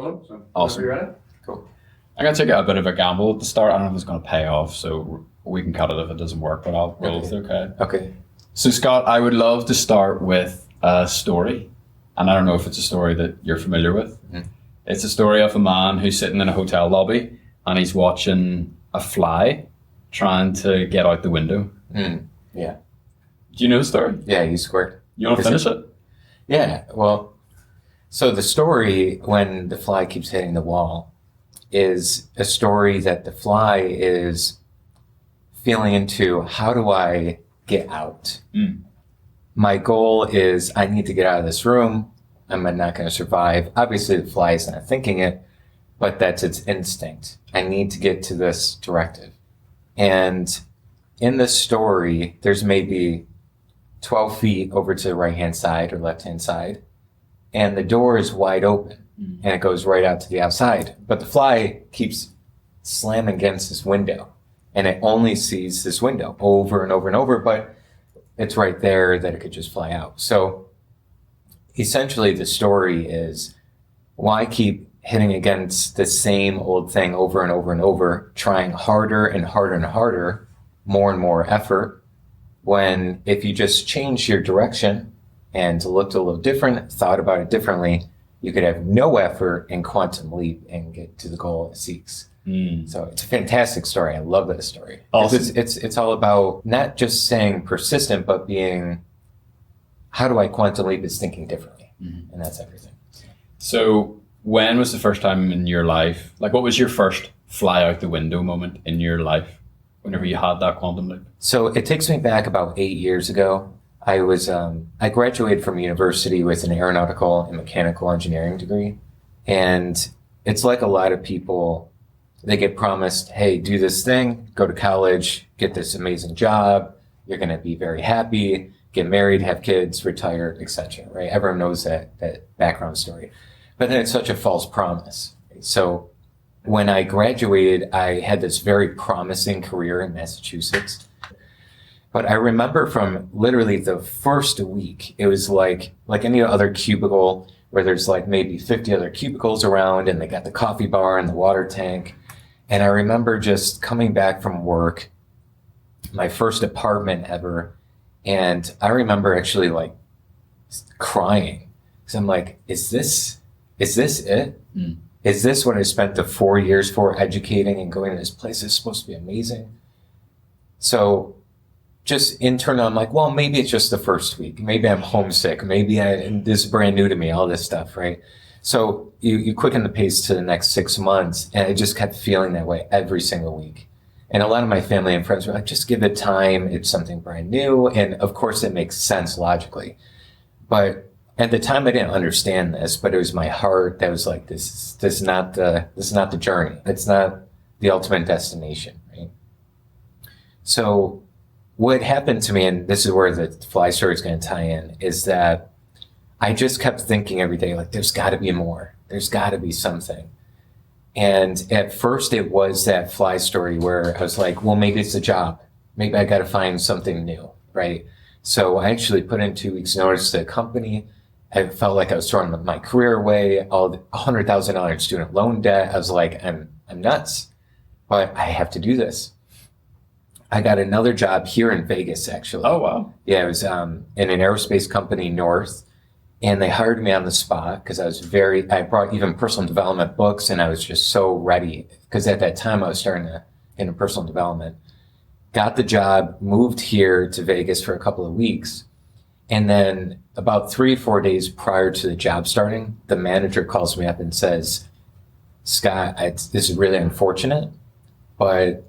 rolling. So Awesome. Are you ready? Cool. I'm going to take a bit of a gamble at the start. I don't know if it's going to pay off, so we can cut it if it doesn't work, but I'll roll with it, okay? Okay. So, Scott, I would love to start with a story, and I don't know if it's a story that you're familiar with. Mm-hmm. It's a story of a man who's sitting in a hotel lobby, and he's watching a fly trying to get out the window. Yeah. Do you know the story? Yeah, you squared. You want to finish it? Yeah, well, so the story, when the fly keeps hitting the wall, is a story that the fly is feeling into, how do I get out? My goal is I need to get out of this room. I'm not going to survive. Obviously, the fly is not thinking it, but that's its instinct. I need to get to this directive. And in this story, there's maybe 12 feet over to the right-hand side or left-hand side, and the door is wide open, and it goes right out to the outside. But the fly keeps slamming against this window, and it only sees this window over and over and over, but it's right there that it could just fly out. So essentially the story is, why keep hitting against the same old thing over and over and over, trying harder and harder and harder, more and more effort, when if you just change your direction and looked a little different, thought about it differently, you could have no effort and quantum leap and get to the goal it seeks. So it's a fantastic story. I love that story. Awesome. It's all about not just saying persistent, but being, how do I quantum leap is thinking differently. And that's everything. So when was the first time in your life, like what was your first fly out the window moment in your life whenever you had that quantum leap? So it takes me back about 8 years ago. I graduated from university with an aeronautical and mechanical engineering degree. And it's like a lot of people, they get promised, hey, do this thing, go to college, get this amazing job, you're going to be very happy, get married, have kids, retire, etc. Right? Everyone knows that background story. But then it's such a false promise. So when I graduated, I had this very promising career in Massachusetts. But I remember from literally the first week, it was like any other cubicle where there's like maybe 50 other cubicles around, and they got the coffee bar and the water tank. And I remember just coming back from work, my first apartment ever. And I remember actually like crying. Because I'm like, is this it? Is this what I spent the 4 years for, educating and going to this place? It's supposed to be amazing. So just internally, I'm like, well, maybe it's just the first week. Maybe I'm homesick. Maybe this is brand new to me, all this stuff, right? So you quicken the pace to the next 6 months, and I just kept feeling that way every single week. And a lot of my family and friends were like, just give it time. It's something brand new. And of course, it makes sense logically. But at the time, I didn't understand this, but it was my heart that was like, this is not the journey. It's not the ultimate destination, right? So what happened to me, and this is where the fly story is going to tie in, is that I just kept thinking every day, like, there's got to be more. There's got to be something. And at first it was that fly story where I was like, well, maybe it's a job. Maybe I got to find something new, right? So I actually put in 2 weeks notice to a company. I felt like I was throwing my career away, all the $100,000 student loan debt. I was like, I'm nuts, but I have to do this. I got another job here in Vegas, actually. Oh, wow. Yeah, it was in an aerospace company north. And they hired me on the spot because I brought even personal development books, and I was just so ready because at that time I was starting to get into personal development. Got the job, moved here to Vegas for a couple of weeks. And then about 3 or 4 days prior to the job starting, the manager calls me up and says, Scott, this is really unfortunate, but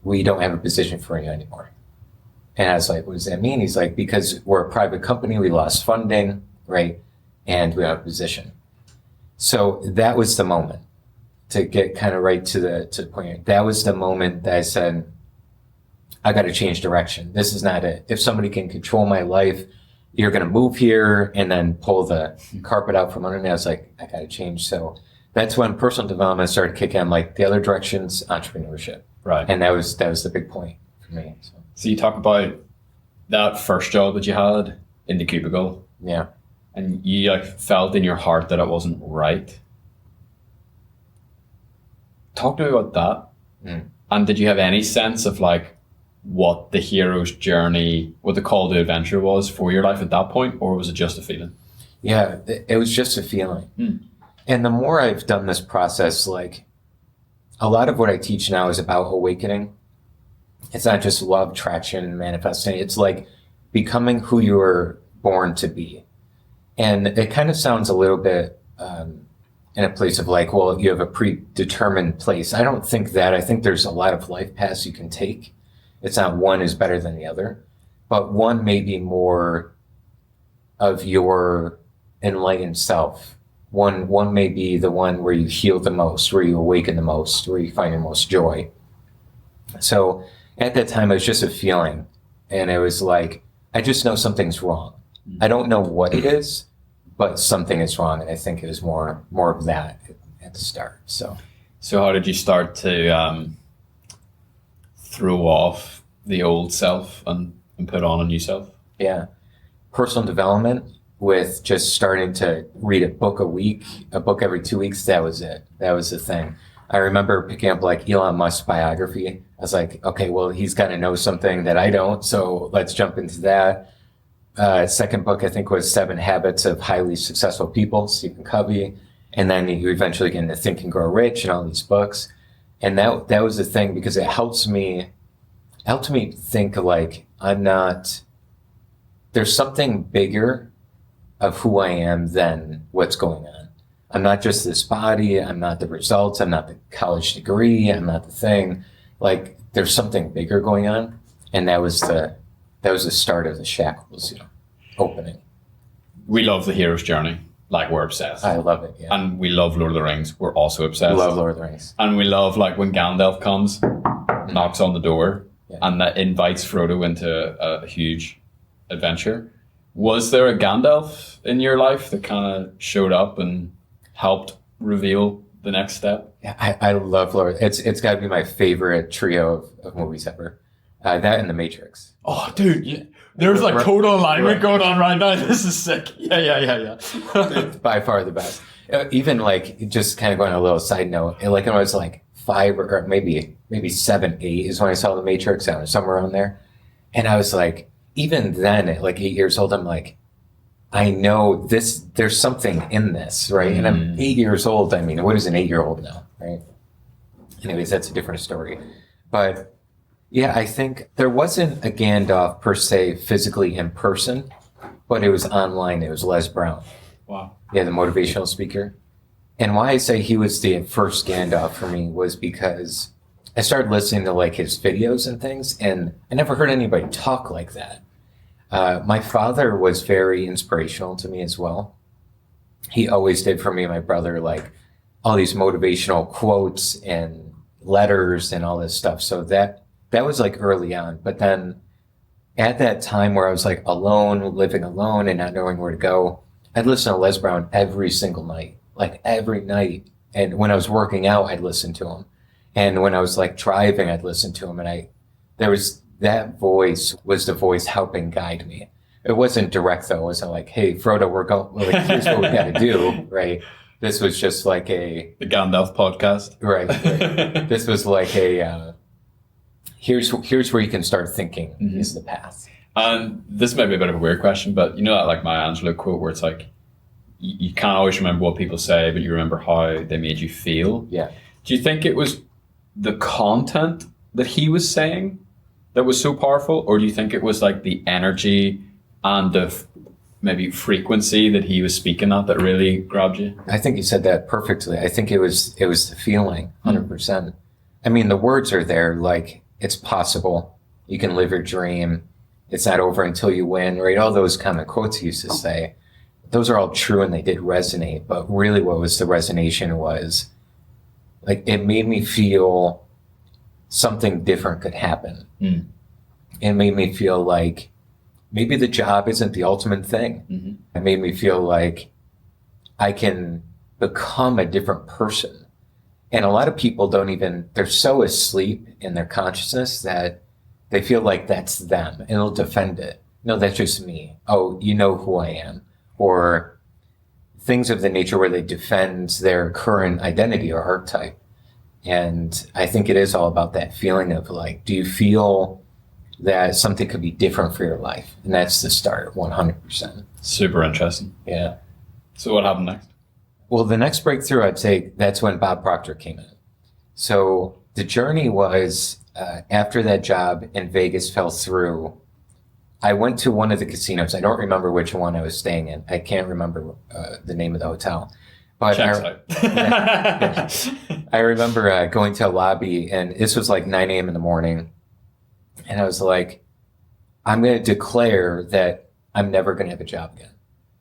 we don't have a position for you anymore. And I was like, what does that mean? He's like, because we're a private company, we lost funding, right? And we have a position. So that was the moment, to get kind of right to the point. That was the moment that I said, I got to change direction. This is not it. If somebody can control my life, you're going to move here and then pull the carpet out from under me. I was like, I got to change. So that's when personal development started kicking in, like the other directions, entrepreneurship. Right. And that was the big point for me. So you talk about that first job that you had in the cubicle. Yeah. And you like felt in your heart that it wasn't right. Talk to me about that. And did you have any sense of like what the hero's journey, what the call to adventure was for your life at that point, or was it just a feeling? Yeah, it was just a feeling. And the more I've done this process, like a lot of what I teach now is about awakening. It's not just love, traction, manifesting. It's like becoming who you were born to be. And it kind of sounds a little bit in a place of like, well, you have a predetermined place. I don't think that. I think there's a lot of life paths you can take. It's not one is better than the other, but one may be more of your enlightened self. One may be the one where you heal the most, where you awaken the most, where you find the most joy. So at that time, it was just a feeling. And it was like, I just know something's wrong. I don't know what it is, but something is wrong. And I think it was more of that at the start. So how did you start to throw off the old self and put on a new self? Yeah. Personal development with just starting to read a book a week, a book every 2 weeks. That was it. That was the thing. I remember picking up like Elon Musk's biography. I was like, okay, well, he's got to know something that I don't. So let's jump into that. Second book, I think, was 7 Habits of Highly Successful People, Stephen Covey. And then you eventually get into Think and Grow Rich and all these books. And that was the thing, because it helped me think like there's something bigger of who I am than what's going on. I'm not just this body. I'm not the results. I'm not the college degree. I'm not the thing. Like there's something bigger going on. And that was the start of the shackles, opening. We love the hero's journey. Like we're obsessed. I love it. Yeah. And we love Lord of the Rings. We're also obsessed. Love Lord of the Rings. And we love like when Gandalf comes, knocks on the door, and that invites Frodo into a huge adventure. Was there a Gandalf in your life that kind of showed up and helped reveal the next step? Yeah, I love Lord. It's got to be my favorite trio of movies ever. That and The Matrix. Oh, dude, yeah. There's like total alignment going on right now. This is sick. Yeah. It's by far the best. Even like just kind of going on a little side note, like when I was like 5 or maybe 7, 8 is when I saw The Matrix. I was somewhere around there, and I was like, even then at like 8 years old, I'm like, I know this. There's something in this, right? And I'm 8 years old. I mean, what is an 8-year-old now, right? Anyways, that's a different story, but. Yeah, I think there wasn't a Gandalf per se physically in person, but it was online. It was Les Brown. Wow. Yeah, the motivational speaker. And why I say he was the first Gandalf for me was because I started listening to like his videos and things, and I never heard anybody talk like that. My father was very inspirational to me as well. He always did for me and my brother, like all these motivational quotes and letters and all this stuff. So that was like early on. But then at that time where I was like alone, living alone and not knowing where to go, I'd listen to Les Brown every single night, like every night. And when I was working out, I'd listen to him. And when I was like driving, I'd listen to him. And that voice was the voice helping guide me. It wasn't direct though. It wasn't like, hey, Frodo, like, here's what we got to do, right? This was just like the Gandalf podcast. Right. This was like here's where you can start thinking is the path. And this might be a bit of a weird question, but you know that like Maya Angelou quote where it's like, you can't always remember what people say, but you remember how they made you feel. Yeah. Do you think it was the content that he was saying that was so powerful? Or do you think it was like the energy and the maybe frequency that he was speaking at that really grabbed you? I think you said that perfectly. I think it was the feeling, 100%. I mean, the words are there, like, it's possible. You can live your dream. It's not over until you win, right? All those kind of quotes he used to say. Those are all true and they did resonate. But really what was the resonation was, like, it made me feel something different could happen. It made me feel like maybe the job isn't the ultimate thing. It made me feel like I can become a different person. And a lot of people they're so asleep in their consciousness that they feel like that's them and they'll defend it. No, that's just me. Oh, you know who I am. Or things of the nature where they defend their current identity or archetype. And I think it is all about that feeling of like, do you feel that something could be different for your life? And that's the start, 100%. Super interesting. Yeah. So what happened next? Well, the next breakthrough, I'd say that's when Bob Proctor came in. So the journey was after that job in Vegas fell through, I went to one of the casinos. I don't remember which one I was staying in. I can't remember the name of the hotel. But I remember going to a lobby, and this was like 9 a.m. in the morning. And I was like, I'm going to declare that I'm never going to have a job again.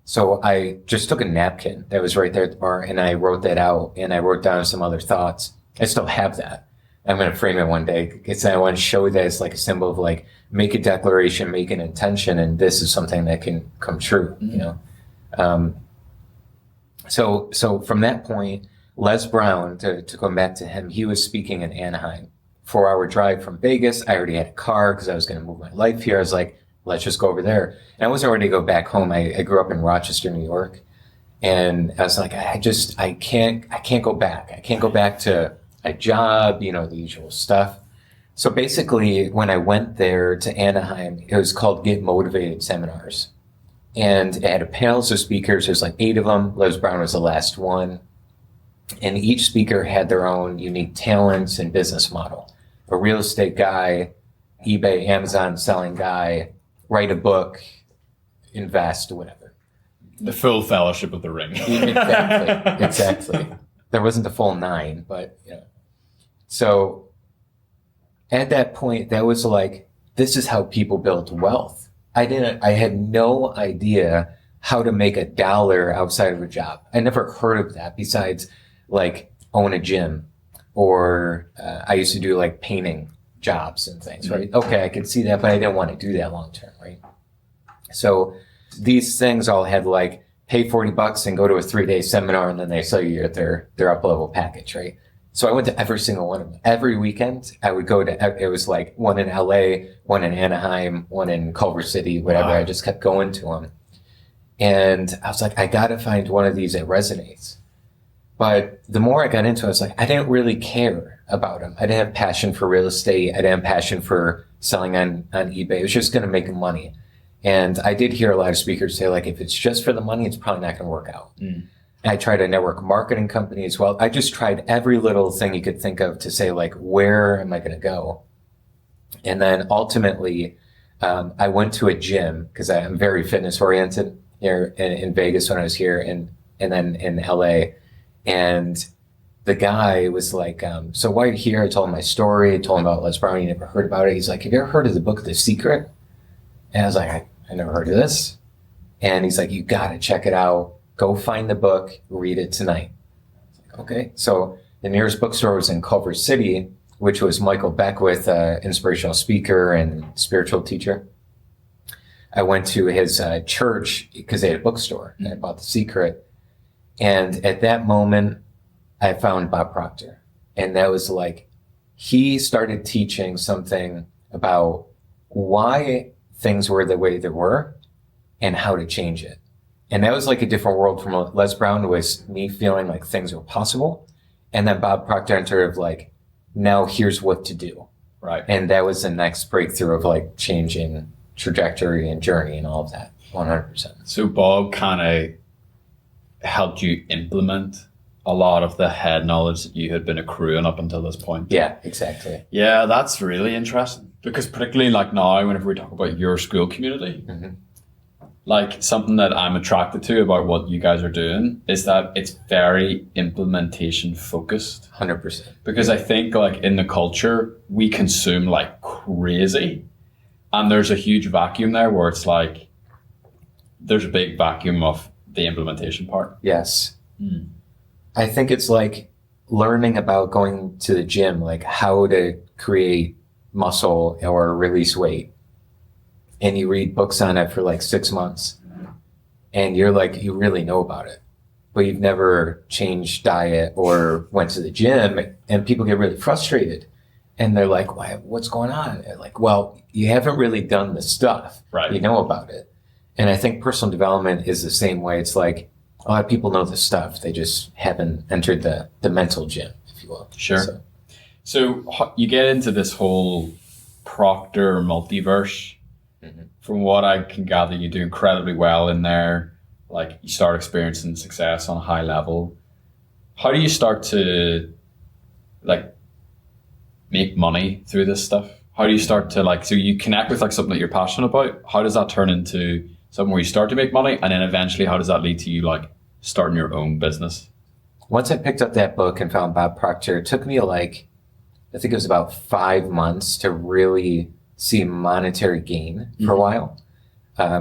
So I just took a napkin that was right there at the bar, and I wrote that out, and I wrote down some other thoughts. I still have that. I'm going to frame it one day because I want to show that as like a symbol of like, make a declaration, make an intention, and this is something that can come true, you know? So from that point, Les Brown, to go back to him, he was speaking in Anaheim. 4-hour drive from Vegas. I already had a car because I was going to move my life here. I was like, let's just go over there. And I wasn't ready to go back home. I grew up in Rochester, New York. And I was like, I can't go back. I can't go back to a job, you know, the usual stuff. So basically, when I went there to Anaheim, it was called Get Motivated Seminars. And it had a panel of speakers. There's like 8 of them. Les Brown was the last one. And each speaker had their own unique talents and business model. A real estate guy, eBay, Amazon selling guy, write a book, invest, whatever. The full fellowship of the ring. Exactly. There wasn't the full 9, but you know. So at that point, that was like, this is how people build wealth. I had no idea how to make $1 outside of a job. I never heard of that besides like own a gym, or I used to do like painting jobs and things, right? Okay, I could see that, but I didn't want to do that long term, right? So these things all had like pay $40 and go to a 3-day seminar, and then they sell you their up level package, right? So I went to every single one of them. Every weekend I would go to, it was like one in LA, one in Anaheim, one in Culver City, whatever. Wow. I just kept going to them. And I was like, I got to find one of these that resonates. But the more I got into it, I was like, I didn't really care about them. I didn't have passion for real estate. I didn't have passion for selling on eBay. It was just going to make money. And I did hear a lot of speakers say, like, if it's just for the money, it's probably not going to work out. I tried a network marketing company as well. I just tried every little thing you could think of to say, like, where am I going to go? And then ultimately, I went to a gym because I'm very fitness oriented here in Vegas when I was here, and then in LA. And the guy was like, so why are you here? I told him my story. I told him about Les Brown. He never heard about it. He's like, have you ever heard of the book, The Secret? And I was like, I never heard of this. And he's like, you got to check it out. Go find the book, read it tonight. I was like, okay. So the nearest bookstore was in Culver City, which was Michael Beckwith, inspirational speaker and spiritual teacher. I went to his church because they had a bookstore, and I bought The Secret. And at that moment, I found Bob Proctor. And that was like, he started teaching something about why things were the way they were and how to change it. And that was like a different world from Les Brown. Was me feeling like things were possible. And then Bob Proctor entered of like, now here's what to do. Right. And that was the next breakthrough of like changing trajectory and journey and all of that, 100%. So Bob kind of helped you implement a lot of the head knowledge that you had been accruing up until this point. Yeah, exactly. Yeah, that's really interesting. Because particularly like now, whenever we talk about your Skool community, like something that I'm attracted to about what you guys are doing is that it's very implementation focused. 100%. Because I think like in the culture, we consume like crazy. And there's a huge vacuum there where it's like, there's a big vacuum of the implementation part. Yes. I think it's like learning about going to the gym, like how to create muscle or release weight. And you read books on it for like 6 months. And you're like, you really know about it. But you've never changed diet or went to the gym. And people get really frustrated. And they're like, what's going on? And like, well, you haven't really done the stuff. Right. You know about it. And I think personal development is the same way. It's like a lot of people know the stuff. They just haven't entered the mental gym, if you will. Sure. So. So you get into this whole Proctor multiverse. Mhm. From what I can gather, you do incredibly well in there. Like you start experiencing success on a high level. How do you start to like make money through this stuff? How do you start to like, so you connect with like something that you're passionate about? How does that turn into something where you start to make money? And then eventually how does that lead to you like starting your own business? Once I picked up that book and found Bob Proctor, it took me like, I think it was about 5 months to really see monetary gain for a while,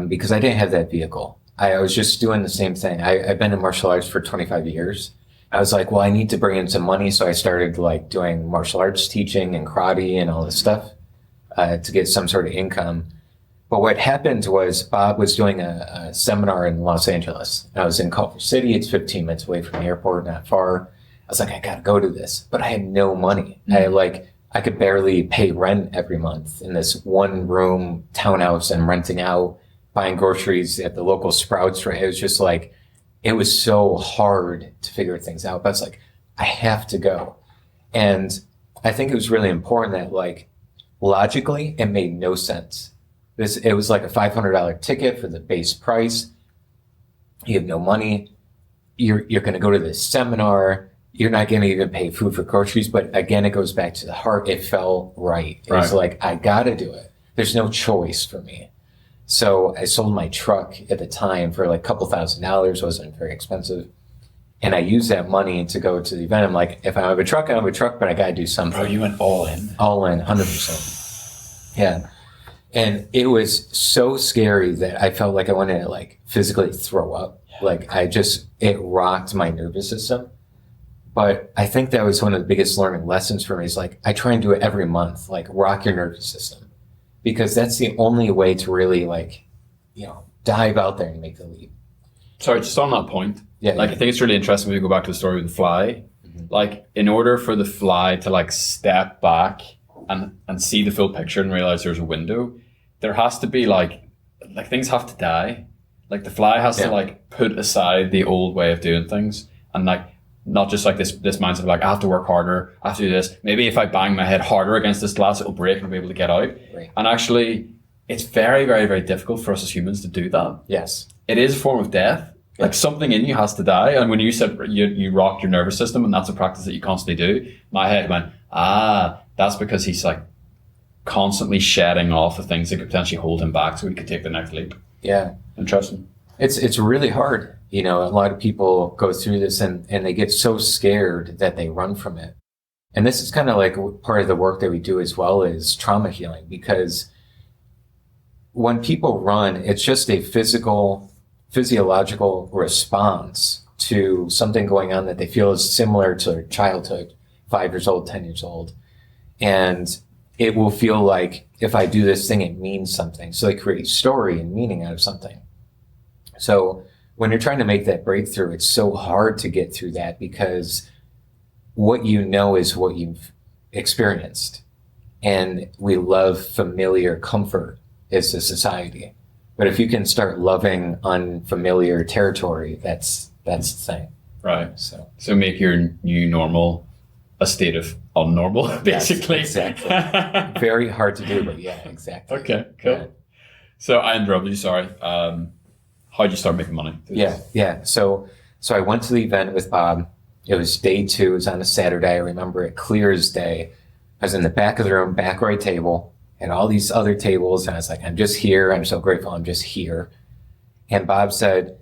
because I didn't have that vehicle. I was just doing the same thing. I've been in martial arts for 25 years. I was like, well, I need to bring in some money. So I started like doing martial arts teaching and karate and all this stuff to get some sort of income. But what happened was Bob was doing a seminar in Los Angeles. I was in Culver City. It's 15 minutes away from the airport, not far. I was like, I got to go to this, but I had no money. I could barely pay rent every month in this one room townhouse I'm renting out, buying groceries at the local Sprouts. It was just like, it was so hard to figure things out. But I was like, I have to go. And I think it was really important that like logically, it made no sense. It was like a $500 ticket for the base price. You have no money. You're going to go to this seminar. You're not going to even pay food for groceries. But again, it goes back to the heart. It felt right. It was like, I got to do it. There's no choice for me. So I sold my truck at the time for like a couple $1,000s. Wasn't very expensive. And I used that money to go to the event. I'm like, if I have a truck, I have a truck, but I got to do something. Bro, you went all in. All in, 100%. Yeah. And it was so scary that I felt like I wanted to like physically throw up. Like it rocked my nervous system. But I think that was one of the biggest learning lessons for me is like, I try and do it every month, like rock your nervous system, because that's the only way to really like, dive out there and make the leap. Sorry, just on that point. Yeah. Like, I think it's really interesting when we go back to the story with the fly. Mm-hmm. Like, in order for the fly to like step back and see the full picture and realize there's a window, there has to be like things have to die. Like the fly has to like put aside the old way of doing things and like not just like this mindset of like I have to work harder, I have to do this. Maybe if I bang my head harder against this glass, it'll break and I'll be able to get out. Right. And actually, it's very, very, very difficult for us as humans to do that. Yes. It is a form of death. Yeah. Like something in you has to die. And when you said you rocked your nervous system and that's a practice that you constantly do, my head went, that's because he's like constantly shedding off the things that could potentially hold him back so he could take the next leap. Yeah. Interesting. It's really hard. A lot of people go through this and they get so scared that they run from it. And this is kind of like part of the work that we do as well is trauma healing, because when people run, it's just a physiological response to something going on that they feel is similar to their childhood, 5 years old, 10 years old. And it will feel like if I do this thing, it means something. So they create story and meaning out of something. So when you're trying to make that breakthrough, it's so hard to get through that because what you know is what you've experienced. And we love familiar comfort as a society. But if you can start loving unfamiliar territory, that's the thing. Right. So make your new normal a state of unnormal, basically. Yes, exactly. Very hard to do, but yeah, exactly. Okay, cool. Yeah. So I interrupted you, sorry. How'd you start making money? Yeah. So I went to the event with Bob. It was day 2. It was on a Saturday. I remember it clear as day. I was in the back of the room, back right table, and all these other tables. And I was like, I'm just here. I'm so grateful. I'm just here. And Bob said,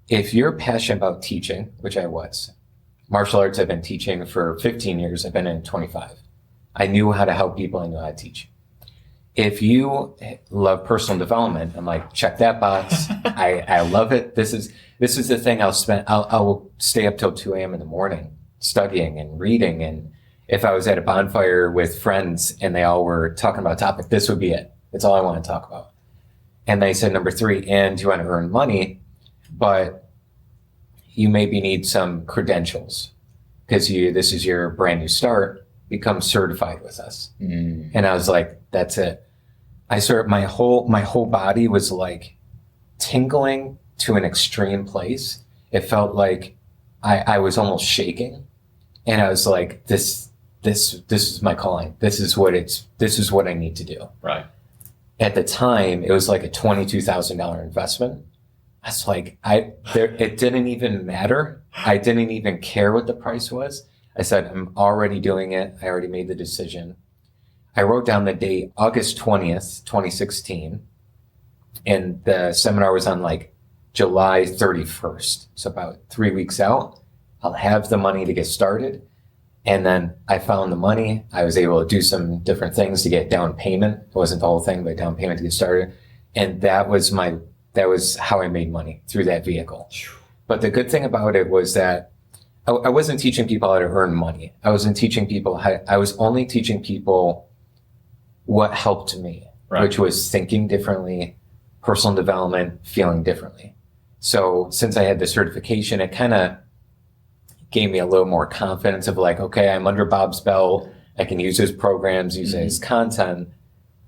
if you're passionate about teaching, which I was, martial arts, I've been teaching for 15 years. I've been in 25. I knew how to help people. I knew how to teach. If you love personal development, I'm like, check that box. I love it. This is the thing I'll stay up till 2 a.m. in the morning studying and reading. And if I was at a bonfire with friends and they all were talking about a topic, this would be it. That's all I want to talk about. And they said, number 3, and you want to earn money, but you maybe need some credentials because this is your brand new start. Become certified with us. Mm. And I was like, that's it. My whole body was like tingling to an extreme place. It felt like I was almost shaking. And I was like, this this is my calling. This is what I need to do. Right. At the time, it was like a $22,000 investment. I was like, it didn't even matter. I didn't even care what the price was. I said, I'm already doing it. I already made the decision. I wrote down the date, August 20th, 2016. And the seminar was on like July 31st. So about 3 weeks out, I'll have the money to get started. And then I found the money. I was able to do some different things to get down payment. It wasn't the whole thing, but down payment to get started. And that was how I made money, through that vehicle. But the good thing about it was that I wasn't teaching people how to earn money. I was only teaching people what helped me, right, which was thinking differently, personal development, feeling differently. So since I had the certification, it kind of gave me a little more confidence of like, okay, I'm under Bob's belt. I can use his programs, use his content,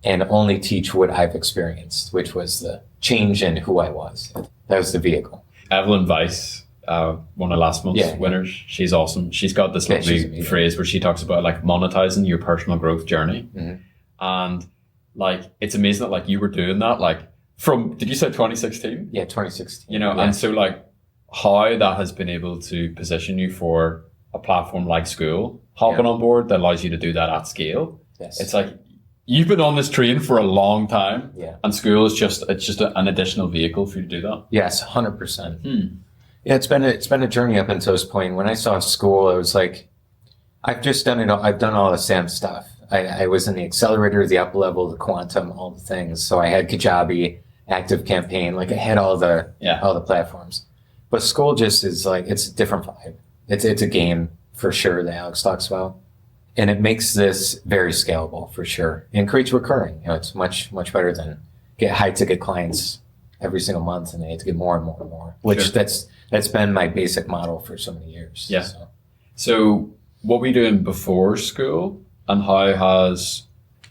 and only teach what I've experienced, which was the change in who I was. That was the vehicle. Evelyn Weiss, one of last month's winners, she's awesome. She's got this lovely phrase where she talks about like monetizing your personal growth journey. Mm-hmm. And like, it's amazing that like you were doing that, like from, did you say 2016? Yeah, 2016. You know, and so like how that has been able to position you for a platform like Skool, hopping on board that allows you to do that at scale. Yes. It's like, you've been on this train for a long time. Yeah. And Skool is just an additional vehicle for you to do that. Yes, 100%. Yeah, it's been a journey up until this point. When I saw Skool, it was like, I've done all the SAM stuff. I was in the accelerator, the up level, the quantum, all the things. So I had Kajabi, Active Campaign, like I had all the platforms. But Skool just is like, it's a different vibe. It's a game for sure that Alex talks about. And it makes this very scalable for sure, and creates recurring. You know, it's much much better than get high ticket clients every single month, and they have to get more and more and more. Which that's been my basic model for so many years. Yeah. So what were you doing before Skool, and how has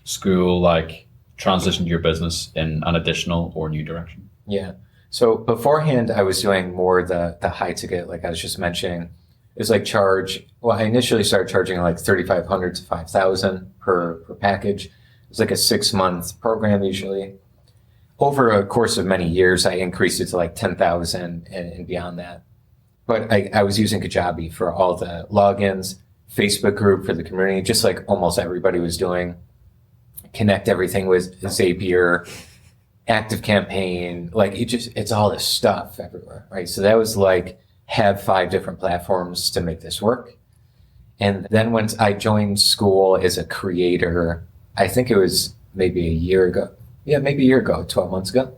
Skool like transitioned your business in an additional or new direction? Yeah. So beforehand, I was doing more the high ticket, like I was just mentioning. It was like I initially started charging like $3,500 to $5,000 per package. It was like a 6-month program usually. Over a course of many years, I increased it to like 10,000 and beyond that. But I was using Kajabi for all the logins, Facebook group for the community, just like almost everybody was doing. Connect everything with Zapier, Active Campaign, like it's all this stuff everywhere, right? So that was like, have 5 different platforms to make this work. And then once I joined Skool as a creator, I think it was maybe a year ago. Yeah, maybe a year ago, 12 months ago.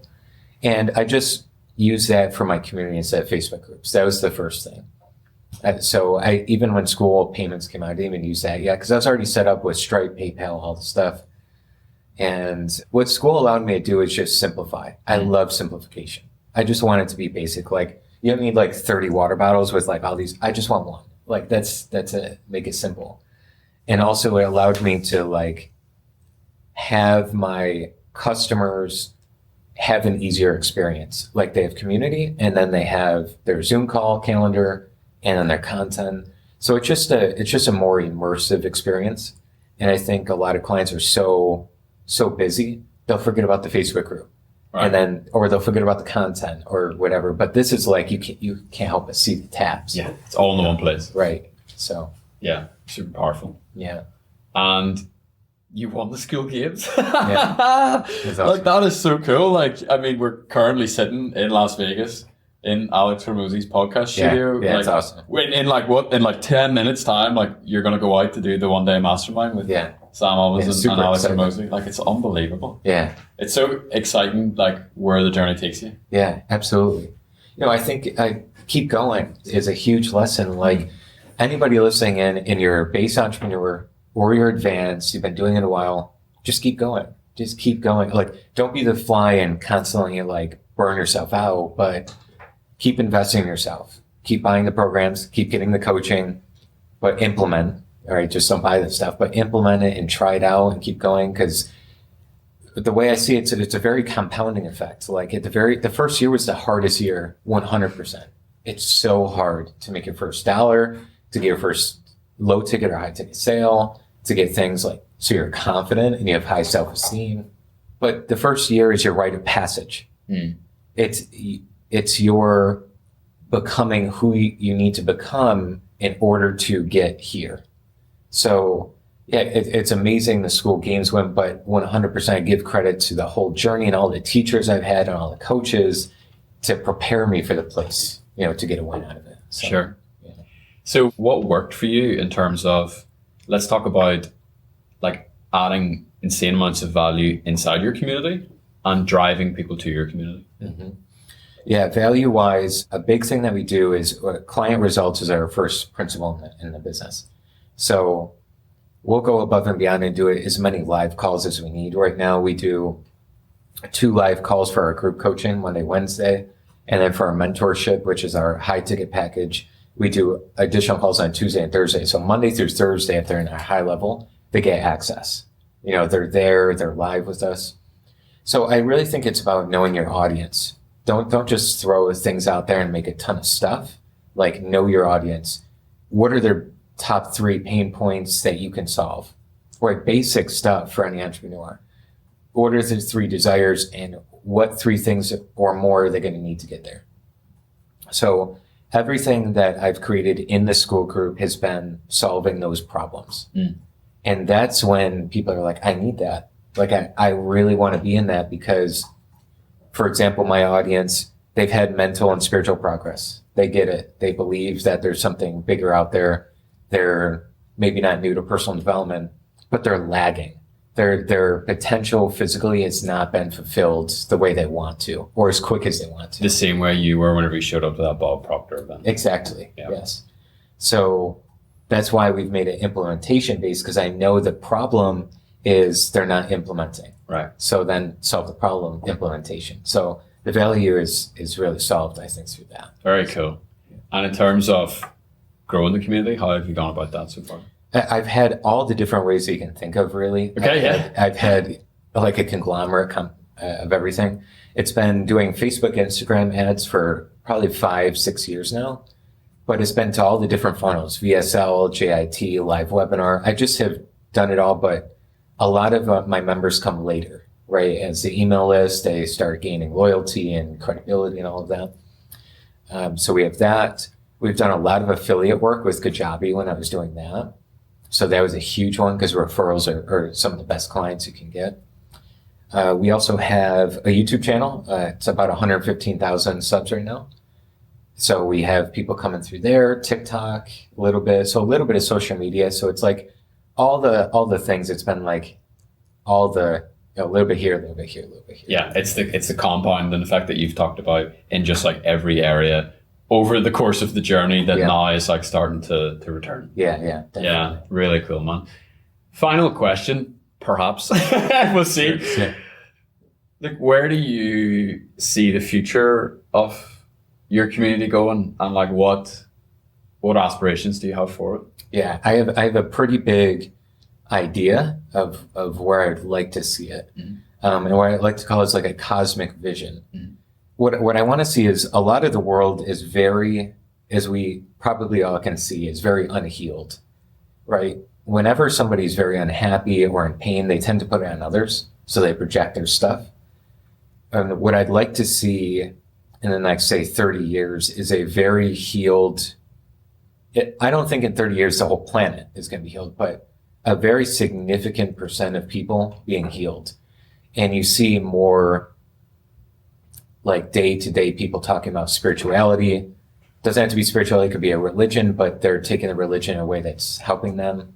And I just used that for my community instead of Facebook groups. That was the first thing. So even when Skool payments came out, I didn't even use that yet because I was already set up with Stripe, PayPal, all the stuff. And what Skool allowed me to do is just simplify. I love simplification. I just want it to be basic. Like, you don't need like 30 water bottles with like all these. I just want one. Like that's it. Make it simple. And also it allowed me to like have my customers have an easier experience. Like they have community, and then they have their Zoom call calendar, and then their content. So it's just a more immersive experience. And I think a lot of clients are so busy, they'll forget about the Facebook group. Right. Or they'll forget about the content or whatever. But this is like, you can't help but see the tabs. Yeah. It's all in the one place. Right. So. Yeah. Super powerful. Yeah. And you won the Skool games. Yeah. Awesome. Like that is so cool. Like, I mean, we're currently sitting in Las Vegas in Alex Hormozzi's podcast studio. Yeah, like, it's awesome. In like 10 minutes time, like you're going to go out to do the one-day mastermind with Sam Owens and Alex Hormozzi. Like it's unbelievable. Yeah. It's so exciting, like where the journey takes you. Yeah, absolutely. You know, I think keep going is a huge lesson. Like anybody listening in you're a base entrepreneur or you're advanced, you've been doing it a while, just keep going. Just keep going. Like don't be the fly and constantly like burn yourself out, but keep investing in yourself. Keep buying the programs, keep getting the coaching, but implement. All right, just don't buy this stuff, but implement it and try it out and keep going. Because the way I see it, it's a very compounding effect. Like the first year was the hardest year, 100%. It's so hard to make your first dollar, to get your first low ticket or high ticket sale to get things like, so you're confident and you have high self-esteem. But the first year is your rite of passage. It's your becoming who you need to become in order to get here. So yeah, it's amazing the Skool games win, but 100% I give credit to the whole journey and all the teachers I've had and all the coaches to prepare me for the place, to get a win out of it. So, sure. Yeah. So what worked for you in terms of, let's talk about like adding insane amounts of value inside your community and driving people to your community? Mm-hmm. Yeah, value-wise, a big thing that we do is client results is our first principle in the business. So we'll go above and beyond and do as many live calls as we need. Right now, we do 2 live calls for our group coaching Monday, Wednesday, and then for our mentorship, which is our high ticket package, we do additional calls on Tuesday and Thursday. So Monday through Thursday, if they're in a high level, they get access. They're there, they're live with us. So I really think it's about knowing your audience. Don't just throw things out there and make a ton of stuff. Like, know your audience. What are their top 3 pain points that you can solve? Or basic stuff for any entrepreneur. What are the 3 desires and what 3 things or more are they going to need to get there? So everything that I've created in the Skool group has been solving those problems. And that's when people are like, I need that. Like, I really want to be in that because, for example, my audience, they've had mental and spiritual progress. They get it. They believe that there's something bigger out there. They're maybe not new to personal development, but they're lagging. Their potential physically has not been fulfilled the way they want to, or as quick as they want to. The same way you were whenever you showed up to that Bob Proctor event. Exactly. Yeah. Yes. So that's why we've made it implementation based, because I know the problem is they're not implementing. Right. So then solve the problem, implementation. So the value is really solved, I think, through that. Very cool. And in terms of growing the community, how have you gone about that so far? I've had all the different ways that you can think of, really. Okay, I've had like a conglomerate of everything. It's been doing Facebook, Instagram ads for probably 5-6 years now, but it's been to all the different funnels, VSL, JIT, live webinar. I just have done it all, but a lot of my members come later, right? As the email list, they start gaining loyalty and credibility and all of that. So we have that. We've done a lot of affiliate work with Kajabi when I was doing that. So that was a huge one because referrals are some of the best clients you can get. We also have a YouTube channel. It's about 115,000 subs right now. So we have people coming through there, TikTok, a little bit of social media. So it's like all the things. It's been like all the, a little bit here, a little bit here, a little bit here. Yeah, it's the compound and the fact that you've talked about in just like every area over the course of the journey that now is like starting to return. Yeah, definitely. Yeah, really cool, man. Final question, perhaps. We'll see. Yeah. Like, where do you see the future of your community going, and like what aspirations do you have for it? Yeah, I have a pretty big idea of where I'd like to see it, and what I'd like to call is like a cosmic vision. What I want to see is a lot of the world is very, as we probably all can see, is very unhealed, right? Whenever somebody's very unhappy or in pain, they tend to put it on others, so they project their stuff. And what I'd like to see in the next, say, 30 years is a very healed, I don't think in 30 years the whole planet is going to be healed, but a very significant % of people being healed. And you see more like day-to-day people talking about spirituality. Doesn't have to be spirituality, it could be a religion, but they're taking the religion in a way that's helping them.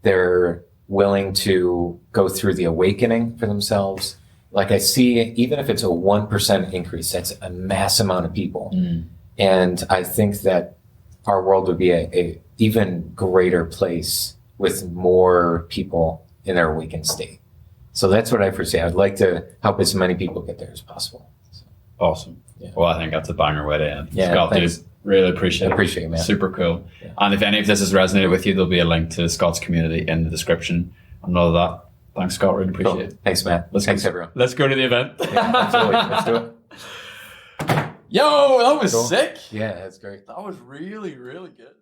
They're willing to go through the awakening for themselves. Like I see, even if it's a 1% increase, that's a mass amount of people. And I think that our world would be a even greater place with more people in their awakened state. So that's what I foresee. I'd like to help as many people get there as possible. Awesome. Yeah. Well, I think that's a banger way to end. Yeah, Scott, thanks. dude, really appreciate it. Appreciate it, man. Super cool. Yeah. And if any of this has resonated with you, there'll be a link to Scott's community in the description. And all of that. Thanks, Scott. Really appreciate it. Thanks, Matt. Thanks, everyone. Let's go to the event. Yeah, absolutely. Let's do it. Yo, that was sick. Yeah, that's great. That was really, really good.